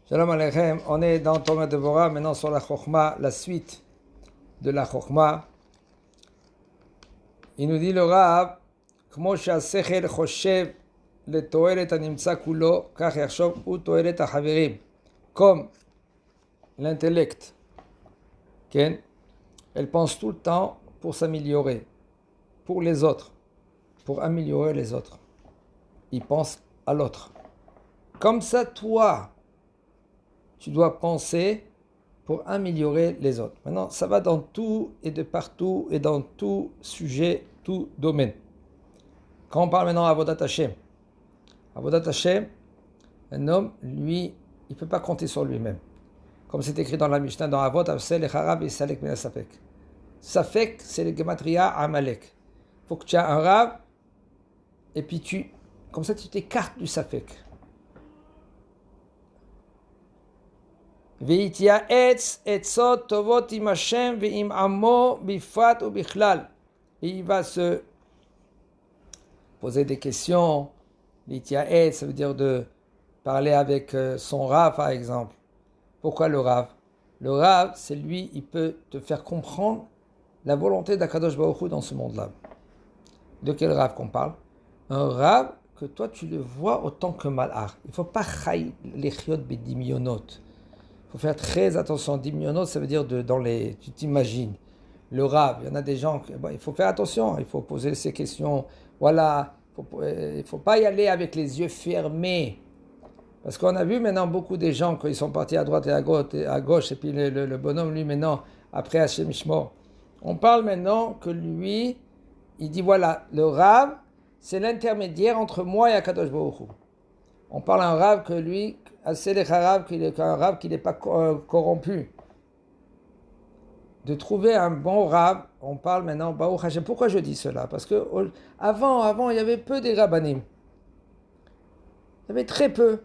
Shalom Aleichem, on est dans Torah Devorah, maintenant sur la Chokhmah, la suite de la Chokhmah. Il nous dit le Rav, כמו שהשכל חושב לתועלת הנמצא כולו, כך יחשוב הוא תועלת החברים. Comme l'intellect, okay? Elle pense tout le temps pour s'améliorer, pour les autres, pour améliorer les autres. Il pense à l'autre. Comme ça, toi, tu dois penser pour améliorer les autres. Maintenant, ça va dans tout et de partout et dans tout sujet, tout domaine. Quand on parle maintenant d'Avodat Hashem, un homme, lui, il ne peut pas compter sur lui-même. Comme c'est écrit dans la Mishnah, dans Avot, Avsel, Echarab et Salek Mena Safek. Safek, c'est le Gematria Amalek. Il faut que tu aies un Rav, et puis comme ça, tu t'écartes du Safek. ויתייעץ עצות טובות עם השם ועם עמו בפרט ובכלל. Et il va se poser des questions. L'ityaet, ça veut dire de parler avec son Rav, par exemple. Pourquoi le Rav? Le Rav, c'est lui, il peut te faire comprendre la volonté d'Akadosh Baruch Hu dans ce monde-là. De quel Rav qu'on parle? Un Rav que toi, tu le vois autant que Malach. Il ne faut pas chaï l'echiot bedimionot. Il faut faire très attention. Dimionot, ça veut dire tu t'imagines. Le Rav, il y en a des gens, il faut faire attention, il faut poser ces questions. Voilà, il ne faut pas y aller avec les yeux fermés. Parce qu'on a vu maintenant beaucoup de gens, quand ils sont partis à droite et à gauche, et puis le bonhomme, lui, maintenant, après Hashem Ishmor. On parle maintenant que lui, il dit, voilà, le Rav, c'est l'intermédiaire entre moi et Akadosh Baruch Hu. On parle d'un Rav que lui, c'est un Rav qui n'est pas corrompu. De trouver un bon Rav, on parle maintenant Baruch Hashem. Pourquoi je dis cela? Parce que avant, il y avait peu des Rabbanim. Il y avait très peu.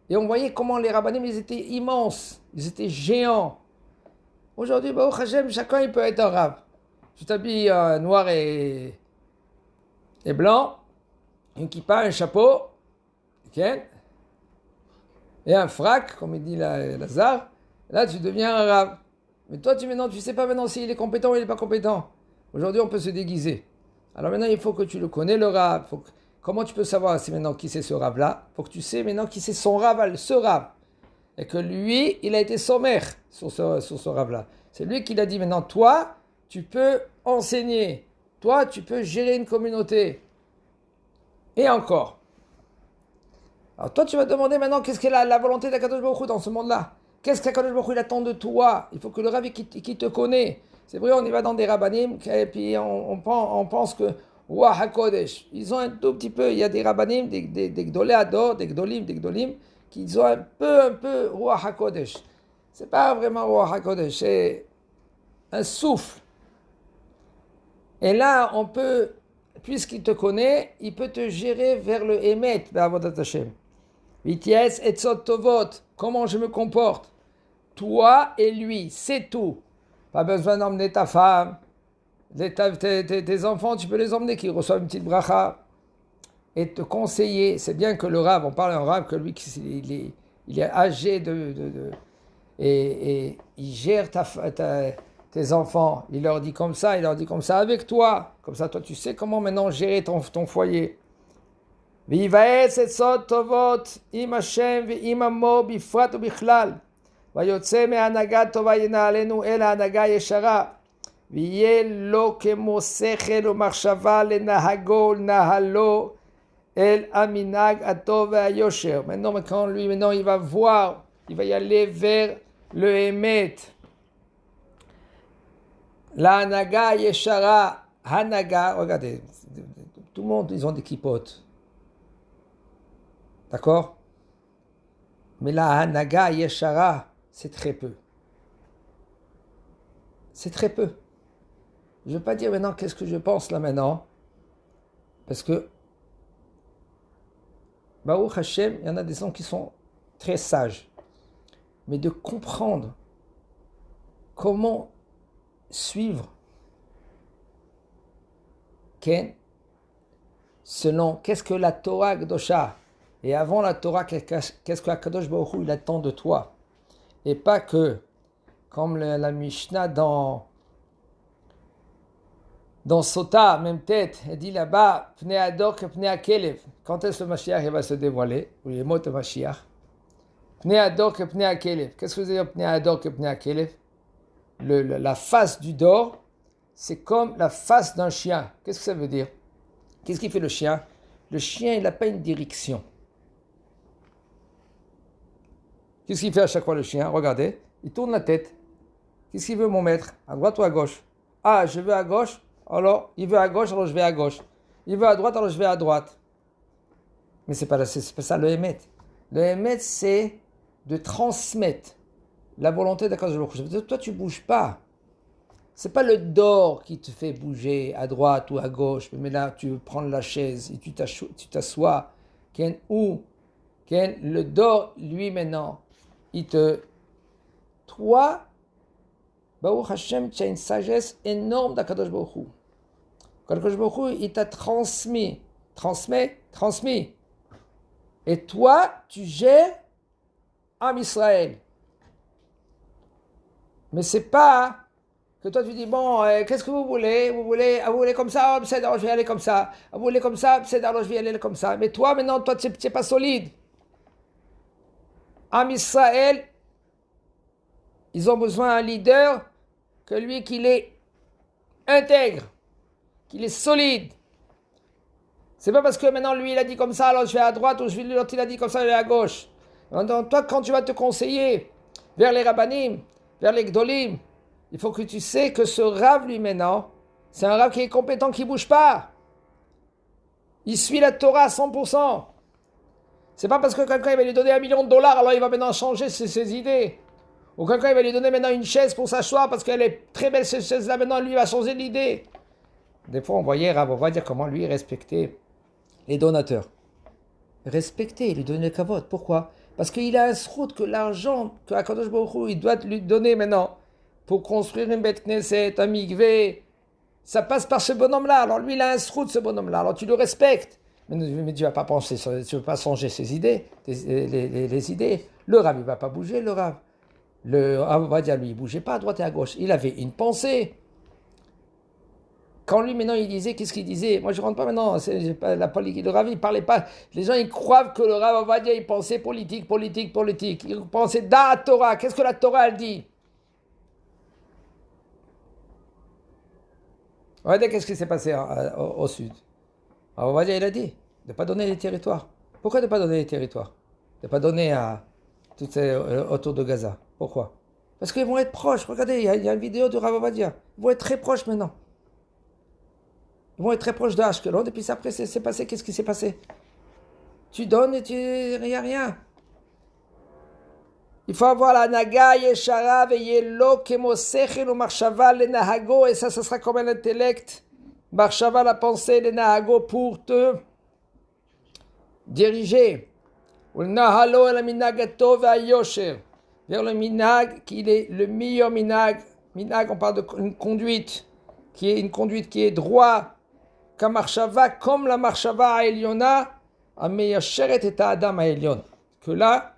Et on voyait comment les Rabbanim, ils étaient immenses, ils étaient géants. Aujourd'hui, Baruch Hashem, chacun il peut être un Rav. Tu t'habilles noir et blanc, une kippa, un chapeau, okay? Et un frac, comme il dit Lazare, là tu deviens un Rav. Mais toi, tu ne sais pas maintenant s'il est compétent ou il n'est pas compétent. Aujourd'hui, on peut se déguiser. Alors maintenant, il faut que tu le connais, le Rav. Comment tu peux savoir maintenant qui c'est ce Rav-là? Il faut que tu sais maintenant qui c'est son Rav, ce Rav. Et que lui, il a été sommaire sur ce Rav-là. C'est lui qui l'a dit maintenant, toi, tu peux enseigner. Toi, tu peux gérer une communauté. Et encore. Alors toi, tu vas te demander maintenant qu'est-ce qu'est la volonté d'Akadosh Baruch Hu dans ce monde-là. Qu'est-ce qu'Akadosh Baruch Hu il attend de toi? Il faut que le Rav qui te connaît. C'est vrai, on y va dans des rabbanim et puis on pense que Ouah HaKodesh, ils ont un tout petit peu, il y a des rabbanim, des gdolé ador, des gdolim, qui ont un peu Ouah HaKodesh. C'est pas vraiment Ouah HaKodesh, c'est un souffle. Et là, on peut, puisqu'il te connaît, il peut te gérer vers le Emet, B'avodat Hashem. Vityes et tovot, comment je me comporte? Toi et lui, c'est tout. Pas besoin d'emmener ta femme, tes enfants, tu peux les emmener, qu'ils reçoivent une petite bracha. Et te conseiller, c'est bien que le Rav, on parle d'un Rav que lui, il est âgé et il gère tes enfants. Il leur dit comme ça avec toi. Comme ça, toi, tu sais comment maintenant gérer ton foyer. ויבאץ עצות טובות עם השם ועם עמו בפרט ובכלל ויוצא מהנהגה טובה ינהלנו אל ההנהגה ישרה ויהיה לו כמו שכל ומחשבה לנהגו ולנהלו אל המנהג הטוב והיושר. Maintenant il va voir, il va y aller vers le émet, la hanaga yeshara. Hanaga, regardez, tout le monde ils ont des kippotes. D'accord? Mais la Hanaga Yeshara, c'est très peu. C'est très peu. Je ne veux pas dire maintenant qu'est-ce que je pense là maintenant. Parce que, Baruch Hashem, il y en a des gens qui sont très sages. Mais de comprendre comment suivre, selon qu'est-ce que la Torah Gdosha, Et avant la Torah, qu'est-ce que Akadosh Baruch Hu, il attend de toi? Et pas que, comme la Mishnah dans Sota, même tête, elle dit là-bas, Pnei Ador que Pnei Akelev. Quand est-ce que le Mashiach il va se dévoiler? Ou les mots de Mashiach. Pnei Ador que Pnei Akelev. Qu'est-ce que vous dire Pnei Ador que Pnei Akelev? La face du dor, c'est comme la face d'un chien. Qu'est-ce que ça veut dire? Qu'est-ce qu'il fait le chien? Le chien, il n'a pas une direction. Qu'est-ce qu'il fait à chaque fois le chien? Regardez, il tourne la tête. Qu'est-ce qu'il veut mon maître? À droite ou à gauche? Ah, je veux à gauche, alors il veut à gauche, alors je vais à gauche. Il veut à droite, alors je vais à droite. Mais c'est pas ça le Hémet. Le Hémet, c'est de transmettre la volonté d'Akadosh Baruch Hu. Toi, tu bouges pas. C'est pas le dor qui te fait bouger à droite ou à gauche. Mais là, tu veux prendre la chaise et tu t'assois. Ou le dor, lui, maintenant, toi, Baruch Hashem, tu as une sagesse énorme d'Akadosh Baruch Hu. Akadosh Baruch Hu, il t'a transmis. Et toi, tu gères Am Israël. Mais c'est pas que toi tu dis, bon, qu'est-ce que vous voulez? Vous voulez comme ça? C'est alors je vais aller comme ça. Vous voulez comme ça? C'est alors je vais aller comme ça. Mais toi, maintenant, toi, tu n'es pas solide. Am Israël, ils ont besoin d'un leader que lui, qu'il est intègre, qu'il est solide. C'est pas parce que maintenant lui il a dit comme ça, alors je vais à droite, ou l'autre il a dit comme ça, je vais à gauche. Donc, toi, quand tu vas te conseiller vers les rabbanim, vers les gdolim, il faut que tu sais que ce Rav, lui maintenant, c'est un Rav qui est compétent, qui ne bouge pas. Il suit la Torah à 100%. C'est pas parce que quelqu'un il va lui donner $1 million, alors il va maintenant changer ses idées. Ou quelqu'un il va lui donner maintenant une chaise pour s'asseoir parce qu'elle est très belle cette chaise-là, maintenant lui il va changer d'idée. Des fois on voyait Rav, on va dire comment lui respecter les donateurs. Respecter, lui donner le kavod. Pourquoi? Parce qu'il a un srout que l'argent que Akadosh Baruch Hu, il doit lui donner maintenant pour construire une bête knesset, un mikvé, ça passe par ce bonhomme-là. Alors lui, il a un srout, ce bonhomme-là. Alors tu le respectes. Mais tu ne vas pas penser, tu ne vas pas changer ses idées, les idées. Le Rav, il ne va pas bouger, le Rav. Le Rav va dire, lui, il ne bougeait pas à droite et à gauche. Il avait une pensée. Quand lui, maintenant, il disait, qu'est-ce qu'il disait? Moi, je ne rentre pas maintenant, c'est pas la politique. Le Rav, il ne parlait pas. Les gens, ils croient que le Rav va dire, il pensait politique. Il pensait da Torah. Qu'est-ce que la Torah, elle dit? Regardez qu'est-ce qui s'est passé au sud. Alors, on va dire, il a dit, de ne pas donner les territoires. Pourquoi de ne pas donner les territoires? De ne pas donner à toutes ces autour de Gaza. Pourquoi? Parce qu'ils vont être proches. Regardez, il y a une vidéo de Rav Ovadia. Ils vont être très proches maintenant. Ils vont être très proches de Ashkelon. Et puis après, c'est passé. Qu'est-ce qui s'est passé? Tu donnes et il n'y a rien. Il faut avoir la naga, yeshara, veyelo, kemosechel ou marshava, le nahago. Et ça sera comme un intellect. Marshava, la pensée, le nahago, pour te diriger. Ou le nahalo, la minagato, vayosher. Vers le minag, qui est le meilleur minag. Minag, on parle d'une conduite, qui est droit. Kamarshava, comme la marshava à Eliona, à meyasheret et à Adam à Elion. Que là,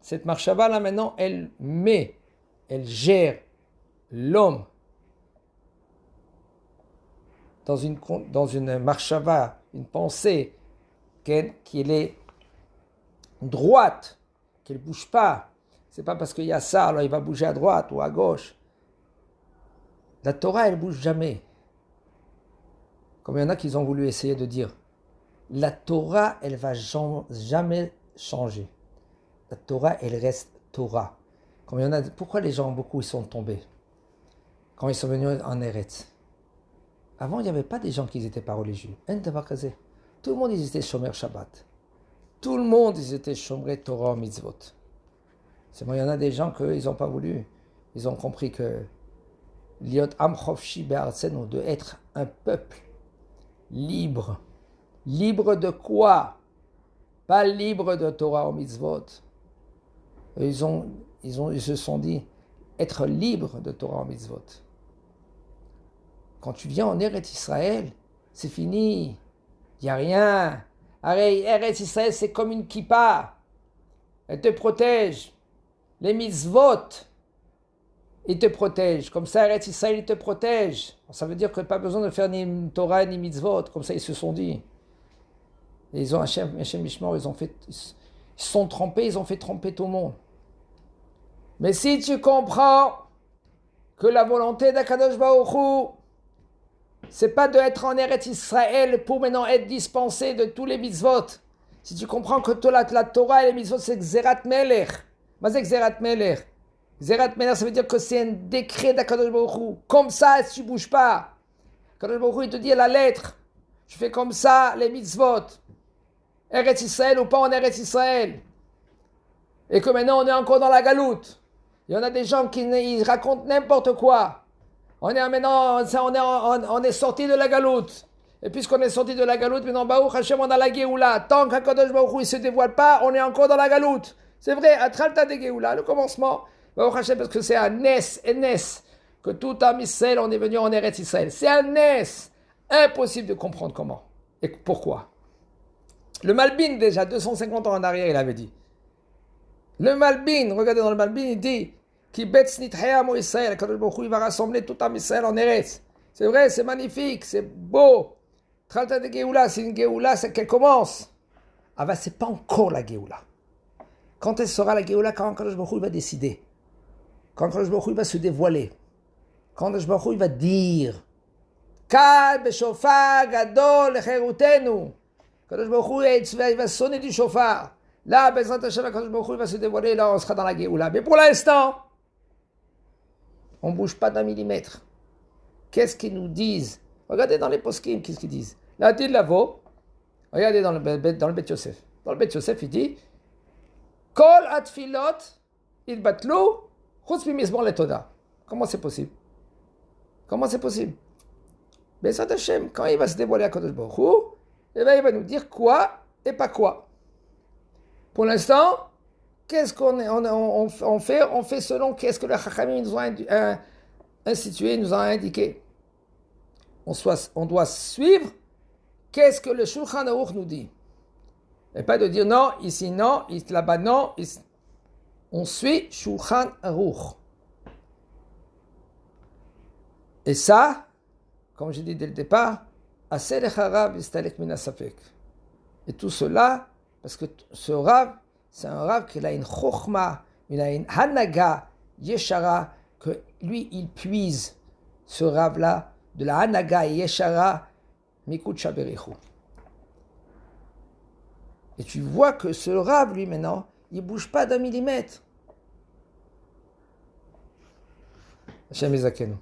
cette marshava là maintenant, elle gère l'homme dans une marshava, une pensée qui est droite, qu'elle ne bouge pas. C'est pas parce qu'il y a ça, alors il va bouger à droite ou à gauche. La Torah, elle ne bouge jamais. Comme il y en a qui ont voulu essayer de dire, la Torah, elle va jamais changer. La Torah, elle reste Torah. Comme il y en a, pourquoi les gens, beaucoup, ils sont tombés quand ils sont venus en Eretz? Avant, il n'y avait pas des gens qui n'étaient pas religieux. Tout le monde, ils étaient Shomer Shabbat. Tout le monde, ils étaient Shomer Torah Mitzvot. C'est moi, il y en a des gens qu'ils n'ont pas voulu. Ils ont compris que Liot Am Chofshi Be'artzenu, de être un peuple libre. Libre de quoi? Pas libre de Torah ou Mitzvot. Ils se sont dit, être libre de Torah ou Mitzvot. Quand tu viens en Eretz Israël, c'est fini. Il n'y a rien. Eretz Israël, c'est comme une kippa. Elle te protège. Les mitzvot, ils te protègent. Comme ça, Eretz Israël, il te protège. Ça veut dire que pas besoin de faire ni Torah ni mitzvot. Comme ça, ils se sont dit. Et ils ont Hachem Mishmor, ils sont trempés, ils ont fait tremper tout le monde. Mais si tu comprends que la volonté d'Akadosh Baruch Hu, c'est pas d'être en Eretz Israël pour maintenant être dispensé de tous les mitzvot. Si tu comprends que la Torah et les mitzvot, c'est Xerat Melech. Mais c'est Xerat Melech. Xerat Melech, ça veut dire que c'est un décret d'Akadosh Baruch Hu. Comme ça, si tu bouges pas. Akadosh Baruch Hu, il te dit à la lettre, tu fais comme ça les mitzvot. Eretz Israël ou pas en Eretz Israël. Et que maintenant, on est encore dans la galoute. Il y en a des gens qui ils racontent n'importe quoi. On est sorti de la galoute. Et puisqu'on est sorti de la galoute, maintenant, Baruch Hashem, on a la Géoula. Tant qu'Akadosh Baruch Hu ne se dévoile pas, on est encore dans la galoute. C'est vrai, à Tralta de Géoula, le commencement, Baruch Hashem, parce que c'est un Nes, que tout Am Israël, on est venu en Eretz Israël. C'est un Nes. Impossible de comprendre comment. Et pourquoi. Le Malbin, déjà, 250 ans en arrière, il avait dit. Le Malbin, regardez dans le Malbin, il dit Ki betz nitchayam Israël, Kadosh Baruch Hu, il va rassembler tout Am Israël en Eretz. C'est vrai, c'est magnifique, c'est beau. Tralta de Géoula, c'est une Géoula, c'est qu'elle commence. Ah ben, c'est pas encore la Géoula. Quand elle sera la Géoula, quand Kadosh Baruch Hu va décider, quand Kadosh Baruch Hu va se dévoiler, quand Kadosh Baruch Hu va dire Kal b'shofar gadol lecherutenu, Kadosh Baruch Hu il va sonner du shofar. Là, Bezrat Hashem, Kadosh Baruch Hu va se dévoiler, là on sera dans la Géoula. Mais pour l'instant, on ne bouge pas d'un millimètre. Qu'est-ce qu'ils nous disent? Regardez dans les poskim, qu'est-ce qu'ils disent? Là, dit Lavo, regardez dans le Bet Yosef. Dans le Bet Yosef, il dit Kol atfilot il batlu chutz mimizmor letoda. Comment c'est possible? Comment c'est possible? Bezrat Hashem, quand il va se dévoiler à Kadosh Baruch Hu, eh bien, il va nous dire quoi et pas quoi. Pour l'instant, qu'est-ce qu'on fait? On fait selon qu'est-ce que le Chachamim nous a institué, nous a indiqué. On doit suivre qu'est-ce que le Shulchan Aruch nous dit. Et pas de dire non, ici non, là-bas non. Ici. On suit Shulchan Aruch. Et ça, comme j'ai dit dès le départ, et tout cela, parce que ce Rav, c'est un Rav qui a une chokhma, il a une hanaga yeshara, que lui, il puise ce Rav-là, de la hanaga yeshara, mikut shaberichu. Et tu vois que ce Rav, lui, maintenant, il ne bouge pas d'un millimètre. Hashem Yizakenu.